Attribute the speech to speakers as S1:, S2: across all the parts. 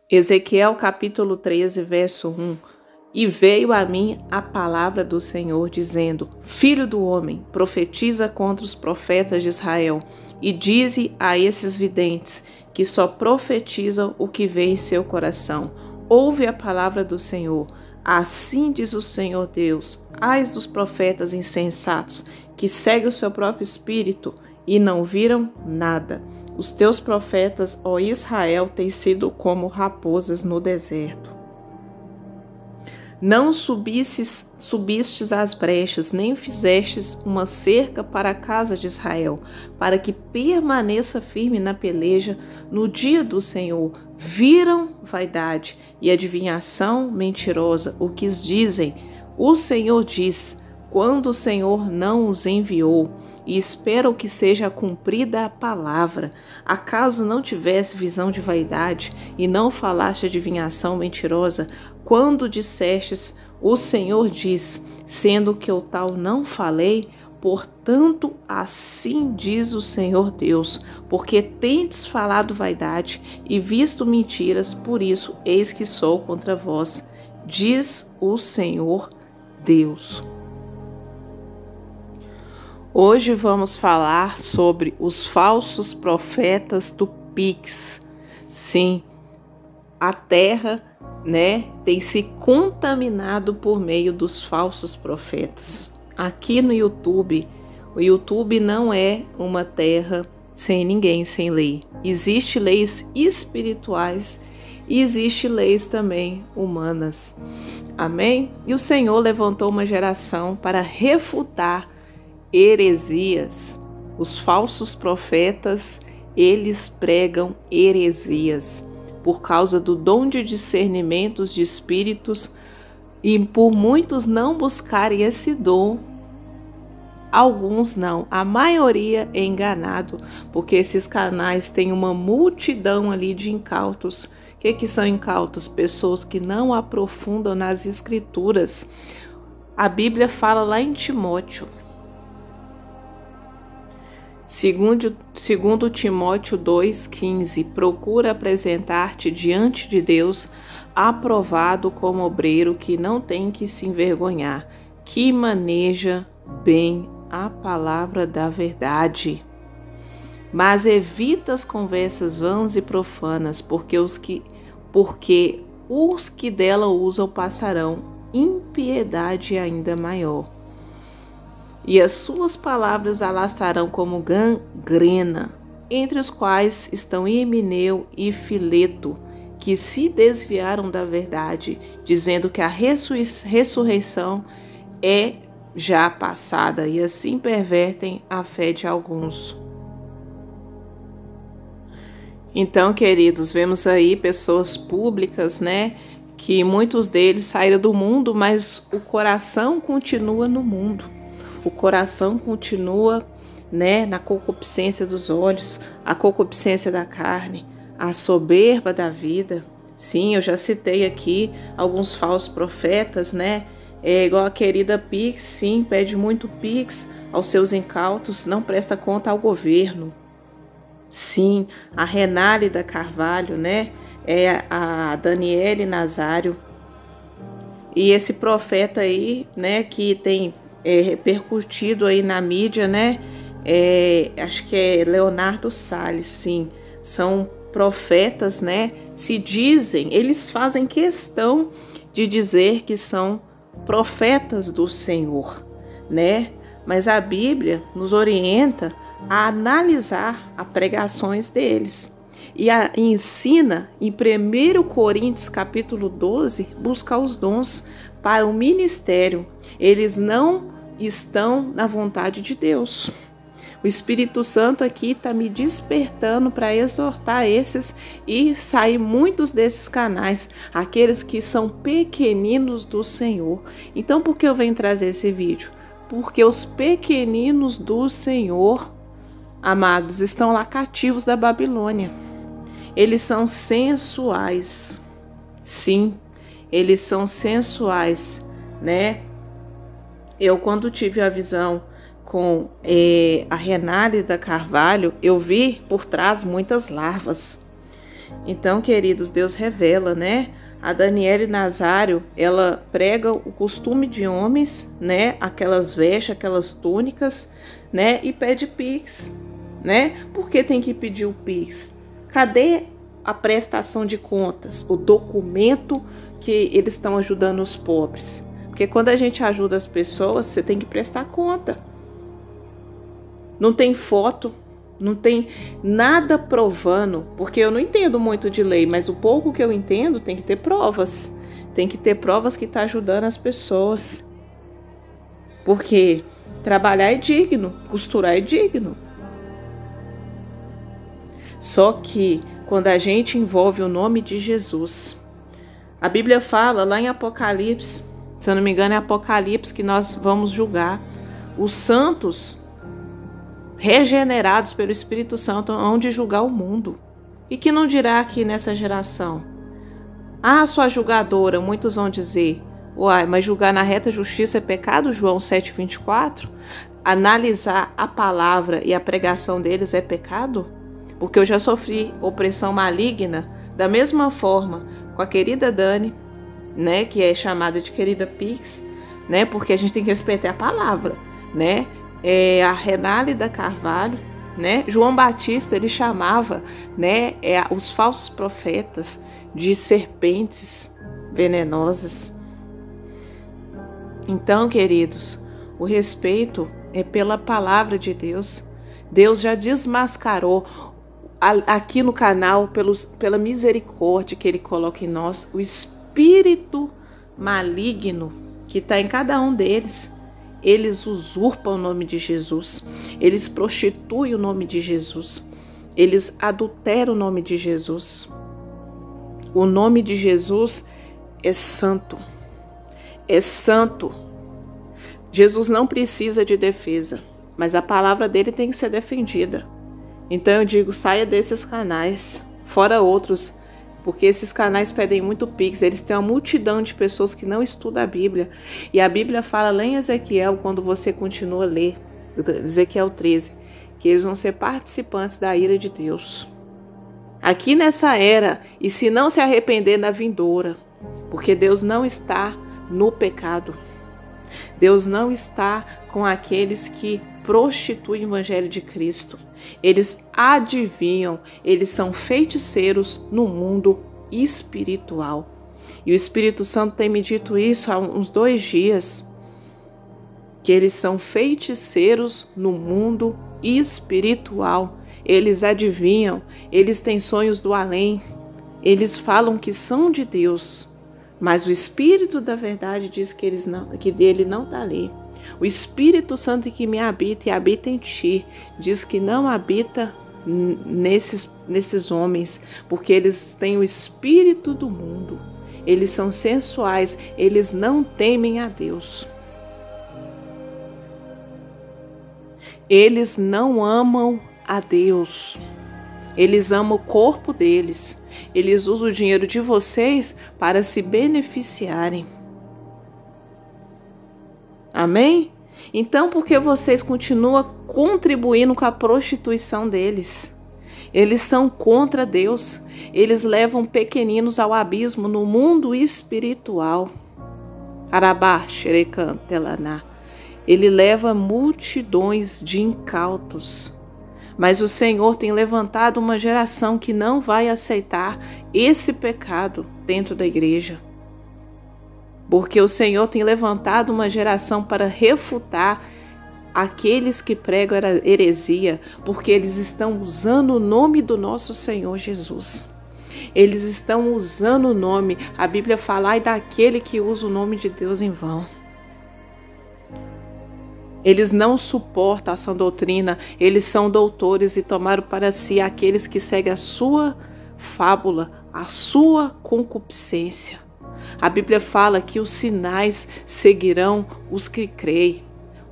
S1: Ezequiel capítulo 13, verso 1. E veio a mim a palavra do Senhor, dizendo: Filho do homem, profetiza contra os profetas de Israel, e dize a esses videntes, que só profetizam o que vê em seu coração. Ouve a palavra do Senhor. Assim diz o Senhor Deus: Ai dos profetas insensatos, que seguem o seu próprio espírito e não viram nada. Os teus profetas, ó Israel, têm sido como raposas no deserto. Não subistes as brechas, nem fizestes uma cerca para a casa de Israel, para que permaneça firme na peleja no dia do Senhor. Viram vaidade e adivinhação mentirosa, o que dizem. O Senhor diz, quando o Senhor não os enviou, e esperam que seja cumprida a palavra. Acaso não tivesse visão de vaidade e não falaste adivinhação mentirosa, quando dissestes, o Senhor diz, sendo que eu tal não falei? Portanto, assim diz o Senhor Deus, porque tendes falado vaidade e visto mentiras, por isso eis que sou contra vós, diz o Senhor Deus. Hoje vamos falar sobre os falsos profetas do Pix. Sim, a terra, tem se contaminado por meio dos falsos profetas. Aqui no YouTube, o YouTube não é uma terra sem ninguém, sem lei. Existem leis espirituais e existem leis também humanas. Amém? E o Senhor levantou uma geração para refutar heresias. Os falsos profetas, eles pregam heresias por causa do dom de discernimentos de espíritos, e por muitos não buscarem esse dom, alguns não, a maioria é enganado, porque esses canais têm uma multidão ali de incautos. O que são incautos? Pessoas que não aprofundam nas escrituras. A Bíblia fala lá em Timóteo, Segundo Timóteo 2,15, procura apresentar-te diante de Deus aprovado como obreiro que não tem que se envergonhar, que maneja bem a palavra da verdade. Mas evita as conversas vãs e profanas, porque os que dela usam passarão impiedade ainda maior. E as suas palavras alastarão como gangrena, entre os quais estão Himeneu e Fileto, que se desviaram da verdade, dizendo que a ressurreição é já passada, e assim pervertem a fé de alguns. Então, queridos, vemos aí pessoas públicas, que muitos deles saíram do mundo, mas o coração continua no mundo. O coração continua, na concupiscência dos olhos, a concupiscência da carne, a soberba da vida. Sim, eu já citei aqui alguns falsos profetas, igual a querida Pix, sim, pede muito Pix aos seus incautos, não presta conta ao governo. Sim, a Renálida Carvalho, é a Daniele Nazário. E esse profeta aí, que tem repercutido aí na mídia, acho que é Leonardo Salles, sim, são profetas, se dizem, eles fazem questão de dizer que são profetas do Senhor, mas a Bíblia nos orienta a analisar as pregações deles e ensina em 1 Coríntios capítulo 12, buscar os dons para o ministério. Eles não estão na vontade de Deus. O Espírito Santo aqui está me despertando para exortar esses e sair muitos desses canais, aqueles que são pequeninos do Senhor. Então, por que eu venho trazer esse vídeo? Porque os pequeninos do Senhor, amados, estão lá cativos da Babilônia. Eles são sensuais. Sim, eles são sensuais, Eu, quando tive a visão com a Renálida Carvalho, eu vi por trás muitas larvas. Então, queridos, Deus revela, né? A Daniele Nazário, ela prega o costume de homens, né? Aquelas vestes, aquelas túnicas, né? E pede Pix, né? Por que tem que pedir o Pix? Cadê a prestação de contas, o documento que eles estão ajudando os pobres? Porque quando a gente ajuda as pessoas, você tem que prestar conta. Não tem foto, não tem nada provando, porque eu não entendo muito de lei, mas o pouco que eu entendo tem que ter provas. Tem que ter provas que está ajudando as pessoas. Porque trabalhar é digno, costurar é digno. Só que quando a gente envolve o nome de Jesus, a Bíblia fala lá em Apocalipse, se eu não me engano é Apocalipse que nós vamos julgar os santos regenerados pelo Espírito Santo, onde julgar o mundo. E que não dirá aqui nessa geração? Ah, sua julgadora, muitos vão dizer, uai, mas julgar na reta justiça é pecado, João 7,24? Analisar a palavra e a pregação deles é pecado? Porque eu já sofri opressão maligna da mesma forma com a querida Dani, né, que é chamada de querida Pix, né, porque a gente tem que respeitar a palavra, né? A Renálida Carvalho, né? João Batista, ele chamava, né, os falsos profetas de serpentes venenosas. Então, queridos, o respeito é pela palavra de Deus. Deus já desmascarou aqui no canal, pela misericórdia que Ele coloca em nós, o espírito maligno que está em cada um deles. Eles usurpam o nome de Jesus, eles prostituem o nome de Jesus, eles adulteram o nome de Jesus. O nome de Jesus é santo, é santo. Jesus não precisa de defesa, mas a palavra dele tem que ser defendida. Então eu digo, saia desses canais, fora outros, porque esses canais pedem muito Pix, eles têm uma multidão de pessoas que não estudam a Bíblia. E a Bíblia fala lá em Ezequiel, quando você continua a ler, Ezequiel 13, que eles vão ser participantes da ira de Deus. Aqui nessa era, e se não se arrepender na vindoura, porque Deus não está no pecado. Deus não está com aqueles que prostituem o Evangelho de Cristo. Eles adivinham, eles são feiticeiros no mundo espiritual. E o Espírito Santo tem me dito isso há uns 2 dias, que eles são feiticeiros no mundo espiritual. Eles adivinham, eles têm sonhos do além, eles falam que são de Deus, mas o Espírito da verdade diz que ele não está ali. O Espírito Santo que me habita e habita em ti, diz que não habita nesses homens, porque eles têm o espírito do mundo. Eles são sensuais, eles não temem a Deus. Eles não amam a Deus. Eles amam o corpo deles. Eles usam o dinheiro de vocês para se beneficiarem. Amém? Então, por que vocês continuam contribuindo com a prostituição deles? Eles são contra Deus. Eles levam pequeninos ao abismo no mundo espiritual. Arabá, xerecan, telaná. Ele leva multidões de incautos. Mas o Senhor tem levantado uma geração que não vai aceitar esse pecado dentro da igreja. Porque o Senhor tem levantado uma geração para refutar aqueles que pregam heresia, porque eles estão usando o nome do nosso Senhor Jesus. Eles estão usando o nome, a Bíblia fala, ai daquele que usa o nome de Deus em vão. Eles não suportam a sã doutrina, eles são doutores e tomaram para si aqueles que seguem a sua fábula, a sua concupiscência. A Bíblia fala que os sinais seguirão os que creem.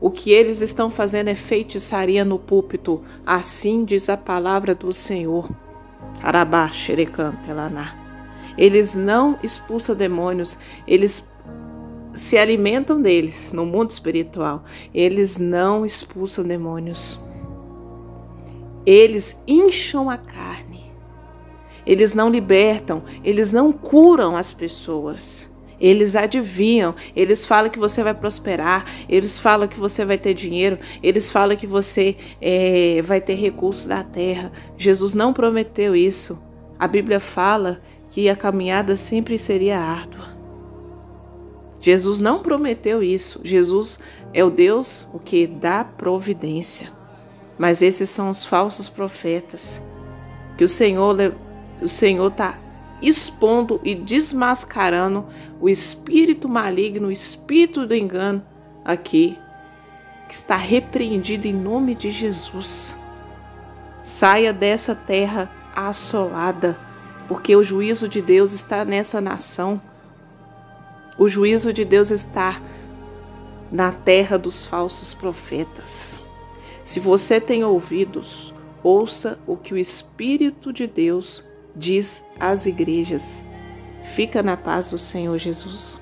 S1: O que eles estão fazendo é feitiçaria no púlpito. Assim diz a palavra do Senhor. Arabá, xerecan, telaná. Eles não expulsam demônios, eles se alimentam deles no mundo espiritual. Eles não expulsam demônios. Eles incham a carne. eles não libertam, eles não curam as pessoas. Eles adivinham, eles falam que você vai prosperar, eles falam que você vai ter dinheiro, eles falam que você vai ter recursos da terra. Jesus não prometeu isso. A Bíblia fala que a caminhada sempre seria árdua. Jesus não prometeu isso. Jesus é o Deus o que dá providência. Mas esses são os falsos profetas que o Senhor está expondo e desmascarando o espírito maligno, o espírito do engano aqui, que está repreendido em nome de Jesus. Saia dessa terra assolada, porque o juízo de Deus está nessa nação. O juízo de Deus está na terra dos falsos profetas. Se você tem ouvidos, ouça o que o Espírito de Deus diz às igrejas. Fica na paz do Senhor Jesus.